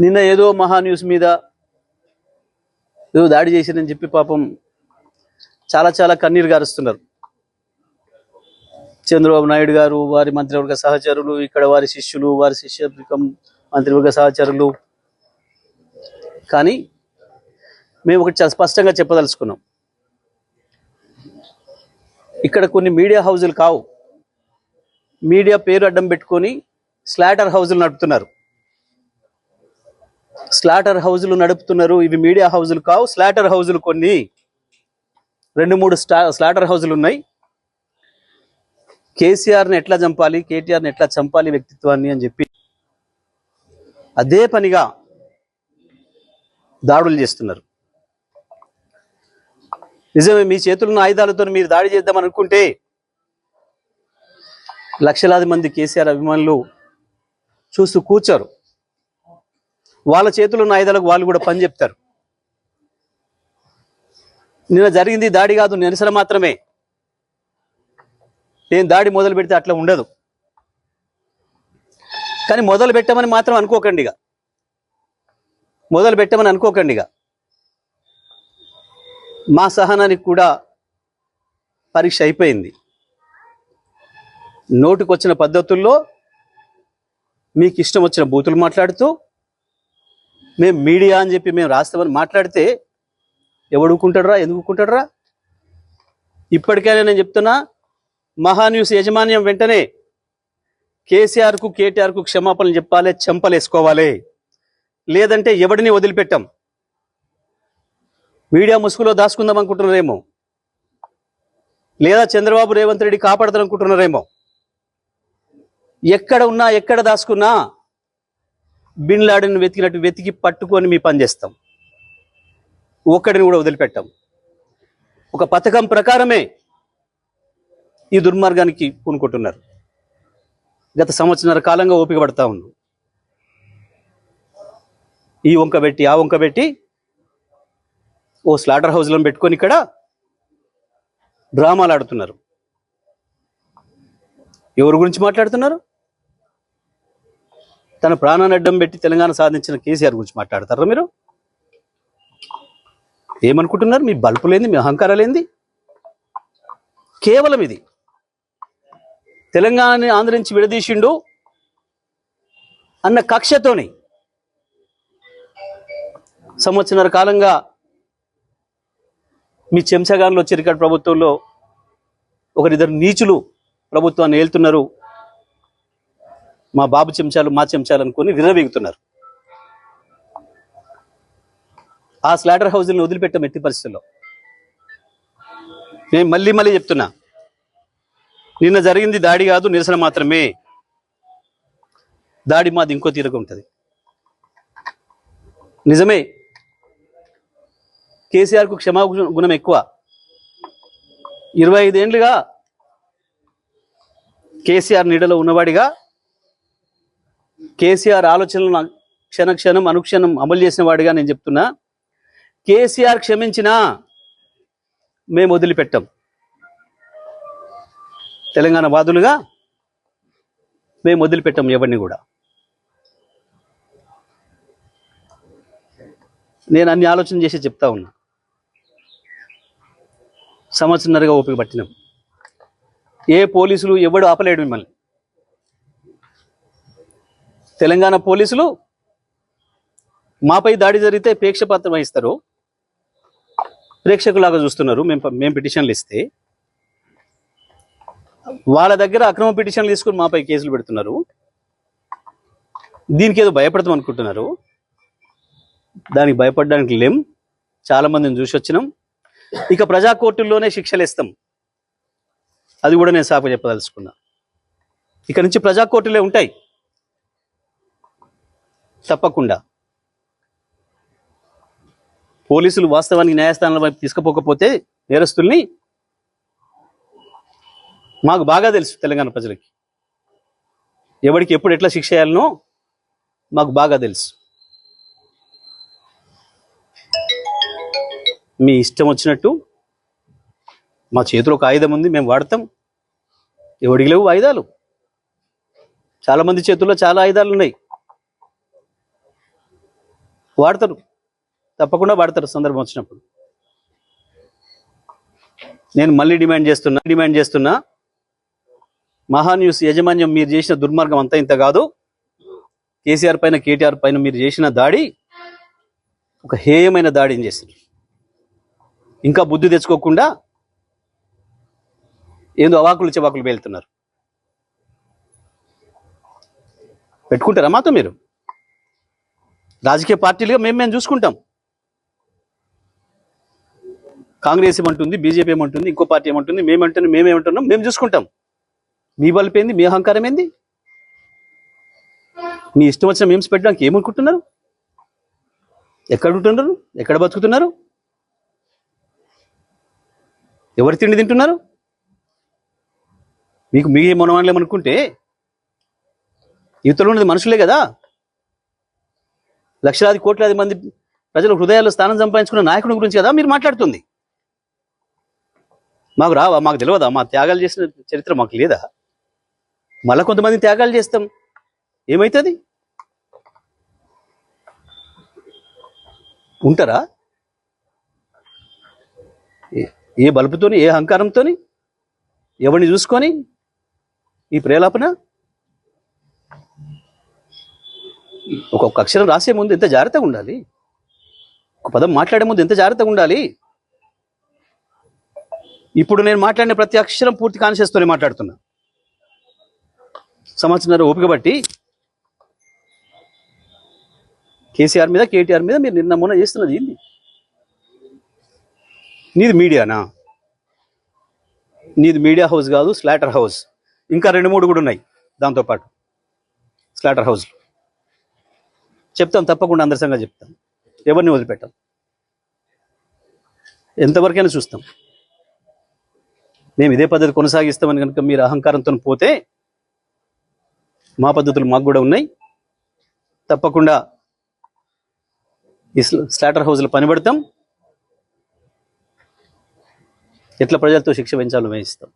నిన్న ఏదో మహా న్యూస్ మీద ఏదో దాడి చేశారని చెప్పి పాపం చాలా చాలా కన్నీరు గారుస్తున్నారు. చంద్రబాబు నాయుడు గారు, వారి మంత్రివర్గ సహచరులు, ఇక్కడ వారి శిష్యులు, వారి శిష్యవర్గం మంత్రివర్గ సహచరులు. కానీ మేము ఒకటి చాలా స్పష్టంగా చెప్పదలుచుకున్నాం. ఇక్కడ కొన్ని మీడియా హౌజులు కావు, మీడియా పేరు అడ్డం పెట్టుకొని స్లాటర్ హౌజులు నడుపుతున్నారు. స్లాటర్ హౌజులు నడుపుతున్నారు. ఇవి మీడియా హౌజులు కావు, స్లాటర్ హౌజులు. కొన్ని 2-3 స్లాటర్ హౌజులు ఉన్నాయి. కేసీఆర్ని ఎట్లా చంపాలి, కేటీఆర్ని ఎట్లా చంపాలి వ్యక్తిత్వాన్ని అని చెప్పి అదే పనిగా దాడులు చేస్తున్నారు. నిజమే, మీ చేతుల్లో ఆయుధాలతో మీరు దాడి చేద్దాం అనుకుంటే లక్షలాది మంది కేసీఆర్ అభిమానులు చూస్తూ కూర్చోరు. వాళ్ళ చేతుల్లో ఉన్న ఆయుధాలకు వాళ్ళు కూడా పని చెప్తారు. నిన్న జరిగింది దాడి కాదు, నిరసన మాత్రమే. నేను దాడి మొదలు పెడితే అట్లా ఉండదు. కానీ మొదలు పెట్టమని మాత్రం అనుకోకండిగా, మొదలు పెట్టమని అనుకోకండిగా. మా సహనానికి కూడా పరీక్ష అయిపోయింది. నోటికొచ్చిన పద్ధతుల్లో మీకు ఇష్టం వచ్చిన బూతులు మాట్లాడుతూ మేము మీడియా అని చెప్పి మేము రాస్తామని మాట్లాడితే ఎవడు ఊరుకుంటాడురా, ఎందుకు ఊరుకుంటాడురా? ఇప్పటికైనా నేను చెప్తున్నా, మహాన్యూస్ యాజమాన్యం వెంటనే కేసీఆర్కు కేటీఆర్కు క్షమాపణలు చెప్పాలి, చెంపలేసుకోవాలి. లేదంటే ఎవడిని వదిలిపెట్టాం. మీడియా ముసుగులో దాచుకుందాం అనుకుంటున్నారేమో, లేదా చంద్రబాబు రేవంత్ రెడ్డి కాపాడతారు అనుకుంటున్నారేమో. ఎక్కడ ఉన్నా, ఎక్కడ దాచుకున్నా బిన్ లాడెన్ వెతికినట్టు వెతికి పట్టుకొని మీ పని చేస్తాం. ఒక్కడిని కూడా వదిలిపెట్టాం. ఒక పథకం ప్రకారమే ఈ దుర్మార్గానికి పూనుకుంటున్నారు. గత సంవత్సరాల కాలంగా ఓపిక పడతా ఉన్నాం. ఈ వంక పెట్టి ఆ వంక పెట్టి ఓ స్లాటర్ హౌస్లను పెట్టుకొని ఇక్కడ డ్రామాలు ఆడుతున్నారు. ఎవరి గురించి మాట్లాడుతున్నారు? తన ప్రాణాన్ని అడ్డం పెట్టి తెలంగాణ సాధించిన కేసీఆర్ గురించి మాట్లాడతారా మీరు? ఏమనుకుంటున్నారు? మీ బల్పులేంది, మీ అహంకారాలేంది? కేవలం ఇది తెలంగాణని ఆంధ్ర నుంచి విడదీసిండు అన్న కక్షతోని సంవత్సరాల కాలంగా మీ చెంచగాన్లు వచ్చి రికార్డు ప్రభుత్వంలో ఒకరిద్దరు నీచులు ప్రభుత్వాన్ని ఏలుతున్నారు. మా బాబు చెంచాలు, మా చెంచాలు అనుకొని విర్రవీగుతున్నారు. ఆ స్లాటర్ హౌజులను వదిలిపెట్టాం ఎట్టి పరిస్థితుల్లో. నేను మళ్ళీ మళ్ళీ చెప్తున్నా, నిన్న జరిగింది దాడి కాదు, నిరసన మాత్రమే. దాడి మాది ఇంకో తీరుగా ఉంటుంది. నిజమే, కేసీఆర్కు క్షమాగుణం ఎక్కువ. 25 ఏళ్ళుగా కేసీఆర్ నీడలో ఉన్నవాడిగా, కేసీఆర్ ఆలోచనలను క్షణక్షణం అనుక్షణం అమలు చేసిన వాడిగా నేను చెప్తున్నా, కేసీఆర్ క్షమించినా మేము వదిలిపెట్టాం. తెలంగాణ వాదులుగా మేము వదిలిపెట్టాం ఎవరిని కూడా. నేను అన్ని ఆలోచన చేసి చెప్తా ఉన్నా. సంవత్సరంన్నరగా ఓపిక పట్టినాం. ఏ పోలీసులు ఎవడు ఆపలేడు మిమ్మల్ని. తెలంగాణ పోలీసులు మాపై దాడి జరిగితే ప్రేక్షపాత్రం వహిస్తారు, ప్రేక్షకులాగా చూస్తున్నారు. మేము పిటిషన్లు ఇస్తే వాళ్ళ దగ్గర అక్రమ పిటిషన్లు తీసుకుని మాపై కేసులు పెడుతున్నారు. దీనికి ఏదో భయపడతాం అనుకుంటున్నారు. దానికి భయపడడానికి లేం. చాలా మందిని చూసి వచ్చినాం. ఇక ప్రజా కోర్టుల్లోనే శిక్షలు ఇస్తాం. అది కూడా నేను సాకు చెప్పదలుచుకున్నా. ఇక నుంచి ప్రజా కోర్టులే ఉంటాయి తప్పకుండా. పోలీసులు వాస్తవానికి న్యాయస్థానాల వైపు తీసుకుపోకపోతే నేరస్తుల్ని మాకు బాగా తెలుసు. తెలంగాణ ప్రజలకి ఎవరికి ఎప్పుడు ఎట్లా శిక్ష చేయాలనో మాకు బాగా తెలుసు. మీ ఇష్టం వచ్చినట్టు, మా చేతిలో ఒక ఆయుధం ఉంది, మేము వాడతాం. ఎవడికి లేవు ఆయుధాలు? చాలామంది చేతుల్లో చాలా ఆయుధాలు ఉన్నాయి. వాడతారు, తప్పకుండా వాడతారు సందర్భం వచ్చినప్పుడు. నేను మళ్ళీ డిమాండ్ చేస్తున్నా మహాన్యూస్ యాజమాన్యం మీరు చేసిన దుర్మార్గం అంతా ఇంత కాదు. కేసీఆర్ పైన కేటీఆర్ పైన మీరు చేసిన దాడి ఒక హేయమైన దాడిని చేస్తారు. ఇంకా బుద్ధి తెచ్చుకోకుండా ఏందో అవాకులు చెవాకులు పేలుతున్నారు. పెట్టుకుంటారా మాతో మీరు? రాజకీయ పార్టీలుగా మేము చూసుకుంటాం. కాంగ్రెస్ ఏమంటుంది, బీజేపీ ఏమంటుంది, ఇంకో పార్టీ ఏమంటుంది, మేమేమంటున్నాం, మేము చూసుకుంటాం. మీ బలుపు ఏంది, మీ అహంకారం ఏంది? మీ ఇష్టం వచ్చిన మేమ్స్ పెట్టడానికి ఏమనుకుంటున్నారు? ఎక్కడ ఉంటున్నారు? ఎక్కడ బతుకుతున్నారు? ఎవరు తిండి తింటున్నారు? మీకు మీ మనవాళ్ళేమనుకుంటే యువతలో ఉన్నది మనుషులే కదా. లక్షలాది కోట్లాది మంది ప్రజల హృదయాల్లో స్థానం సంపాదించుకున్న నాయకుడి గురించి కదా మీరు మాట్లాడుతుంది. మాకు రావా? మాకు తెలియదా? మా త్యాగాలు చేసిన చరిత్ర మాకు లేదా? మళ్ళా కొంతమంది త్యాగాలు చేస్తాం, ఏమవుతుంది? ఉంటారా? ఏ బలుపుతోని, ఏ అహంకారంతోని, ఎవరిని చూసుకొని ఈ ప్రేలాపన? ఒక్కొక్క అక్షరం రాసే ముందు ఎంత జాగ్రత్తగా ఉండాలి, ఒక పదం మాట్లాడే ముందు ఎంత జాగ్రత్తగా ఉండాలి. ఇప్పుడు నేను మాట్లాడిన ప్రతి అక్షరం పూర్తి కాన్షియస్తోనే మాట్లాడుతున్నా. సంవత్సరం ఓపిక బట్టి కేసీఆర్ మీద కేటీఆర్ మీద మీరు నిన్న మొన్న చేస్తున్నది ఏంది? నీది మీడియానా? నీది మీడియా హౌస్ కాదు, స్లాటర్ హౌస్. ఇంకా 2-3 కూడా ఉన్నాయి దాంతోపాటు స్లాటర్ హౌస్లు. చెప్తాం, తప్పకుండా అందరి సంగతి చెప్తాం. ఎవరిని వదిలిపెట్టాం, ఎంతవరకైనా చూస్తాం. మేము ఇదే పద్ధతి కొనసాగిస్తామని కనుక మీరు అహంకారంతో పోతే మా పద్ధతులు మాకు కూడా ఉన్నాయి. తప్పకుండా ఈ స్లాటర్ హౌస్లో పనిపడతాం. ఎట్లా ప్రజలతో శిక్ష పెంచాలో వేయిస్తాం.